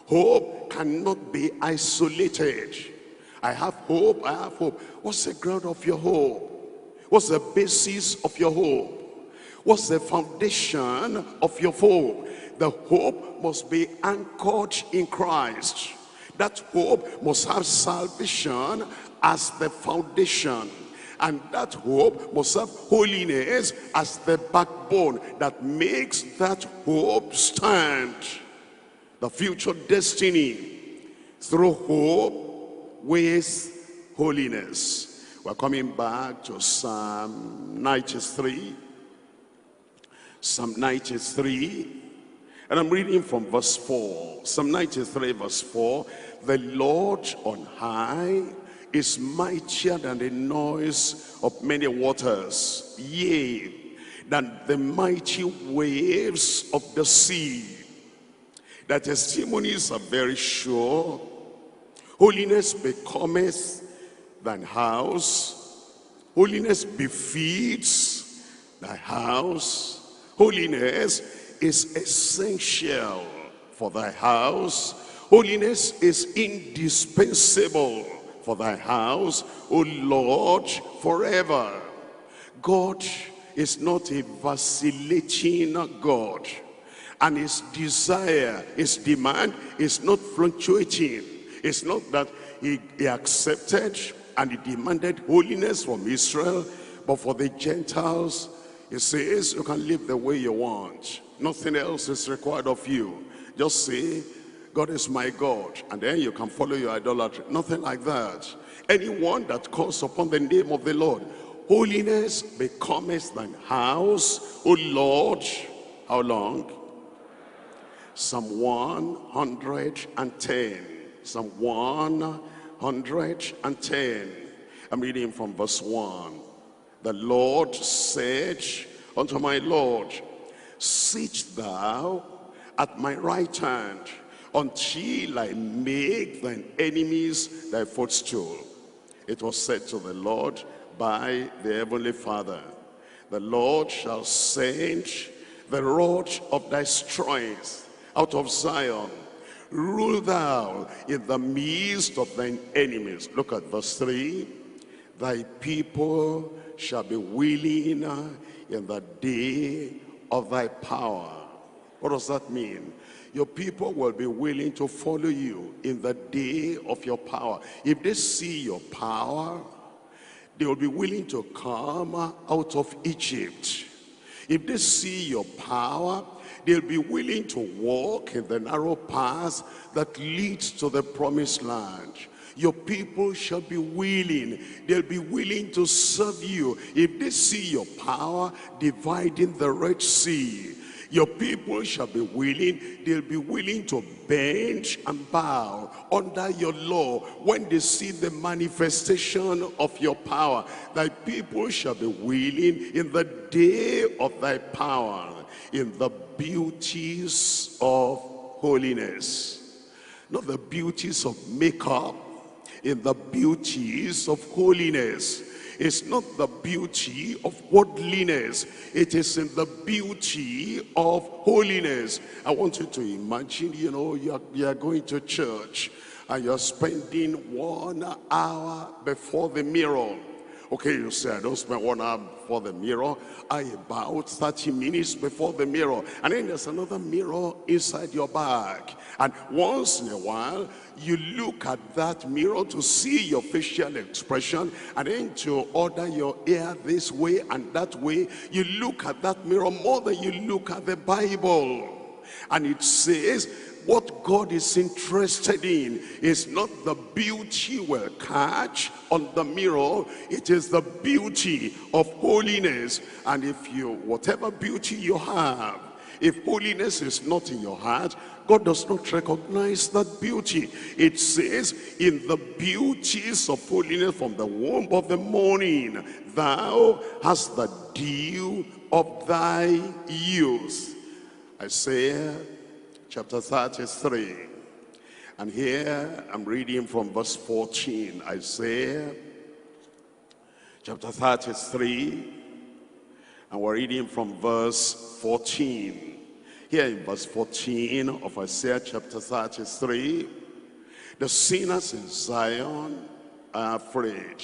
Hope cannot be isolated. I have hope, I have hope. What's the ground of your hope? What's the basis of your hope? What's the foundation of your hope? The hope must be anchored in Christ. That hope must have salvation as the foundation. And that hope must have holiness as the backbone that makes that hope stand. The future destiny through hope with holiness. We're coming back to Psalm 93. Psalm 93. And I'm reading from verse 4. Psalm 93 verse 4. The Lord on high is mightier than the noise of many waters, yea, than the mighty waves of the sea. The testimonies are very sure. Holiness becometh thine house. Holiness befits thy house. Holiness is essential for thy house. Holiness is indispensable for thy house, O Lord, forever. God is not a vacillating God. And his desire, his demand is not fluctuating. It's not that he accepted and he demanded holiness from Israel, but for the Gentiles, he says, you can live the way you want. Nothing else is required of you. Just say, God is my God, and then you can follow your idolatry. Nothing like that. Anyone that calls upon the name of the Lord, holiness becometh thine house, O Lord. How long? Psalm 110. Psalm 110. I'm reading from verse 1. The Lord said unto my Lord, sit thou at my right hand, until I make thine enemies thy footstool. It was said to the Lord by the heavenly Father, the Lord shall send the rod of thy strength out of Zion. Rule thou in the midst of thine enemies. Look at verse 3. Thy people shall be willing in the day of thy power. What does that mean? Your people will be willing to follow you in the day of your power. If they see your power, they will be willing to come out of Egypt. If they see your power, they'll be willing to walk in the narrow path that leads to the promised land. Your people shall be willing. They'll be willing to serve you. If they see your power dividing the Red Sea, your people shall be willing. They'll be willing to bend and bow under your law when they see the manifestation of your power. Thy people shall be willing in the day of thy power, in the beauties of holiness. Not the beauties of makeup, in the beauties of holiness. It's not the beauty of worldliness. It is in the beauty of holiness. I want you to imagine, you know, you're going to church and you're spending 1 hour before the mirror. Okay, you say, I don't spend 1 hour before the mirror. I about 30 minutes before the mirror. And then there's another mirror inside your bag. And once in a while, you look at that mirror to see your facial expression, and then to order your hair this way and that way. You look at that mirror more than you look at the Bible. And it says, what God is interested in is not the beauty we'll catch on the mirror. It is the beauty of holiness. And if you, whatever beauty you have, if holiness is not in your heart, God does not recognize that beauty. It says, in the beauties of holiness from the womb of the morning, thou hast the dew of thy youth. Isaiah chapter 33. And here I'm reading from verse 14. Isaiah chapter 33. And we're reading from verse 14. Here in verse 14 of Isaiah chapter 33, the sinners in Zion are afraid.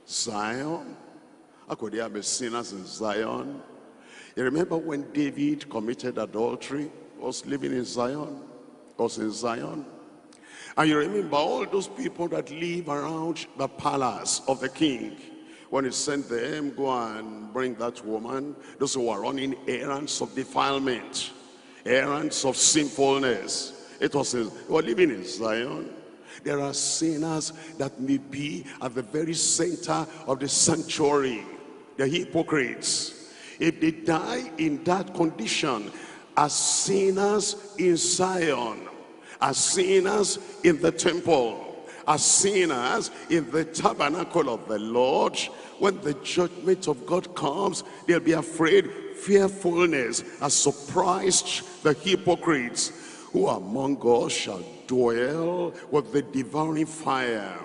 Zion? How could there be sinners in Zion? You remember when David committed adultery, was living in Zion, was in Zion? And you remember all those people that live around the palace of the king. When he sent them, go and bring that woman, those who are running errands of defilement, errands of sinfulness. They were living in Zion. There are sinners that may be at the very center of the sanctuary. The hypocrites. If they die in that condition, as sinners in Zion, as sinners in the temple, as sinners in the tabernacle of the Lord, when the judgment of God comes, they'll be afraid. Fearfulness has surprised the hypocrites. Who among us shall dwell with the devouring fire?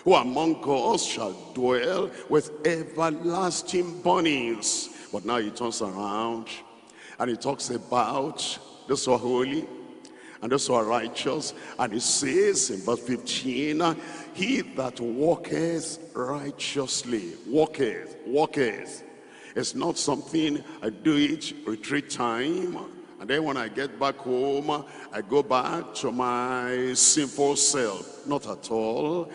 Who among us shall dwell with everlasting burnings? But now he turns around and he talks about those who are holy and those who are righteous. And he says in verse 15, he that walketh righteously, walketh. It's not something I do it retreat time, and then when I get back home, I go back to my sinful self. Not at all.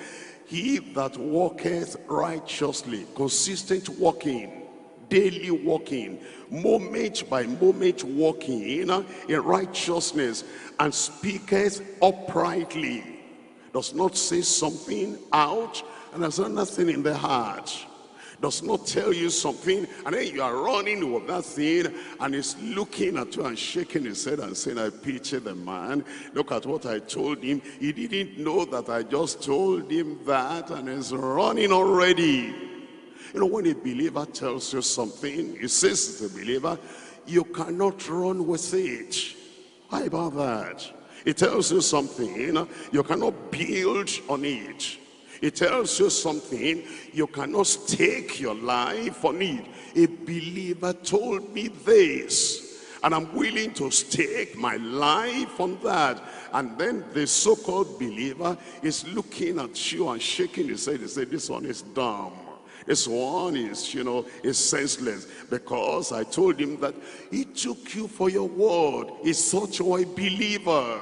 He that walketh righteously, consistent walking, daily walking, moment by moment walking in righteousness, and speaketh uprightly. Does not say something out and there's nothing in the heart. Does not tell you something and then you are running with that thing, and he's looking at you and shaking his head and saying, I pity the man. Look at what I told him. He didn't know that I just told him that, and he's running already. You know, when a believer tells you something, he says to the believer, you cannot run with it. How about that? It tells you something, you cannot build on it. It tells you something, you cannot stake your life on it. A believer told me this, and I'm willing to stake my life on that. And then the so-called believer is looking at you and shaking his head. He said, this one is dumb. This one is, is senseless, because I told him that he took you for your word. He's such a believer.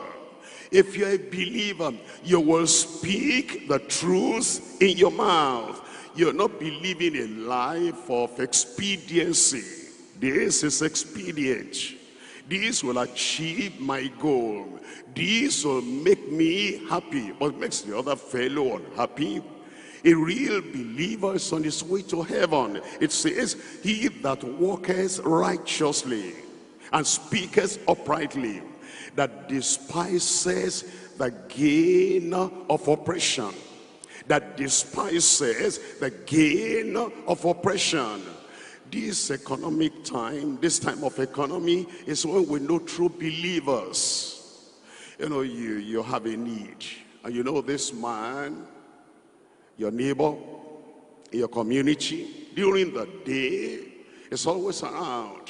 If you're a believer, you will speak the truth in your mouth. You're not believing a life of expediency. This is expedient. This will achieve my goal. This will make me happy, but makes the other fellow unhappy. A real believer is on his way to heaven. It says, he that walketh righteously and speaketh uprightly, that despises the gain of oppression. That despises the gain of oppression. This economic time, this time of economy, is when we know true believers. You have a need, and this man, your neighbor, your community, during the day, is always around.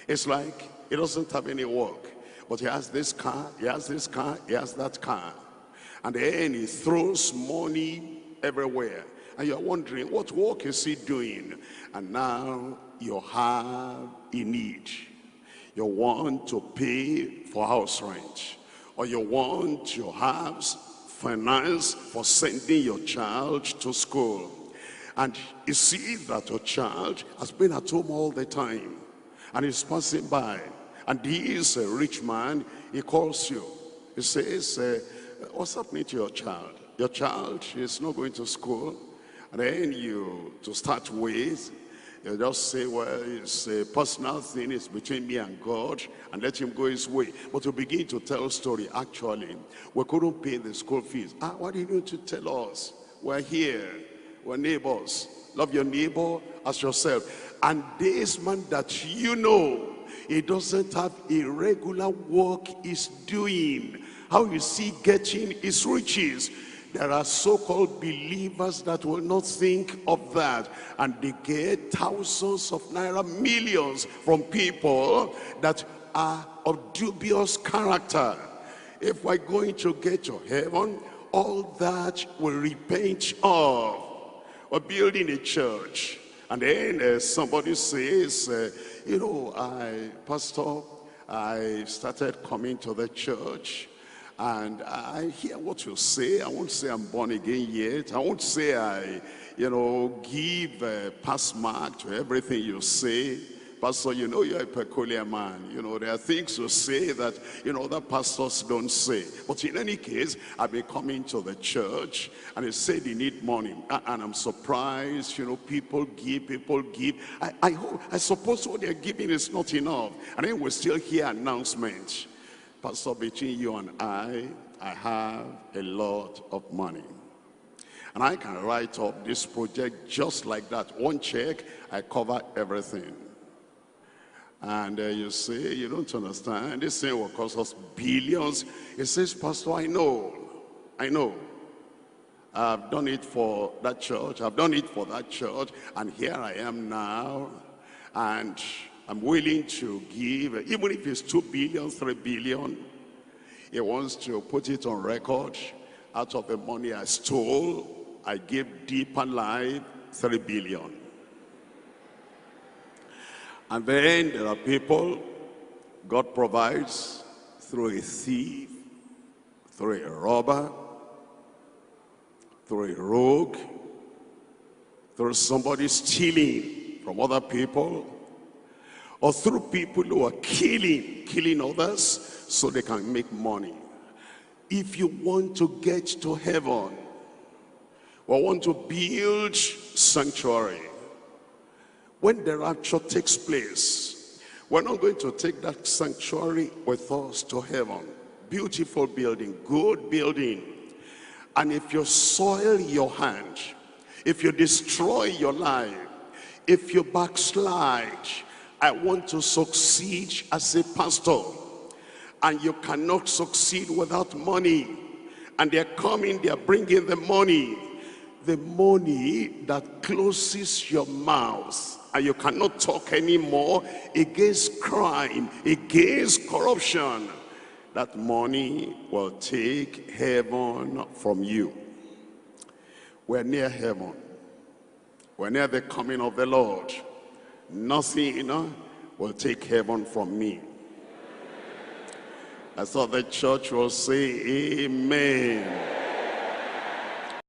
It's like he doesn't have any work, but he has this car, he has this car, he has that car. And then he throws money everywhere. And you're wondering, what work is he doing? And now you have a need. You want to pay for house rent, or you want to have finance for sending your child to school. And you see that your child has been at home all the time, and he's passing by. And he is a rich man. He calls you. He says, what's happening to your child? Your child is not going to school. And then to start with, you just say, well, it's a personal thing. It's between me and God, and let him go his way. But you begin to tell a story. Actually, we couldn't pay the school fees. Why didn't you tell us? We're here. We're neighbors. Love your neighbor as yourself. And this man that he doesn't have a regular work he's doing. How is he getting his riches? There are so-called believers that will not think of that, and they get thousands of naira, millions from people that are of dubious character. If we're going to get to heaven, all that we repent of. We're building a church, and then somebody says, Pastor, I started coming to the church, and I hear what you say. I won't say I'm born again yet. I won't say I, give a pass mark to everything you say. Pastor, you're a peculiar man. There are things you say that, other pastors don't say. But in any case, I've been coming to the church, and they say they need money. And I'm surprised, people give. I suppose what they're giving is not enough. And then we still hear announcements. Pastor, between you and I have a lot of money. And I can write up this project just like that. One check, I cover everything. And you say, you don't understand. This thing will cost us billions. He says, Pastor, I know. I've done it for that church. I've done it for that church. And here I am now. And I'm willing to give, even if it's 2 billion, 3 billion. He wants to put it on record. Out of the money I stole, I gave Deeper Life 3 billion. And then there are people God provides through a thief, through a robber, through a rogue, through somebody stealing from other people, or through people who are killing others so they can make money. If you want to get to heaven, or want to build sanctuary, when the rapture takes place, we're not going to take that sanctuary with us to heaven. Beautiful building, good building. And if you soil your hand, if you destroy your life, if you backslide, I want to succeed as a pastor. And you cannot succeed without money. And they're coming, they're bringing the money. The money that closes your mouth. And you cannot talk anymore against crime, against corruption. That money will take heaven from you. We're near heaven. We're near the coming of the Lord. Nothing will take heaven from me. I thought the church will say amen.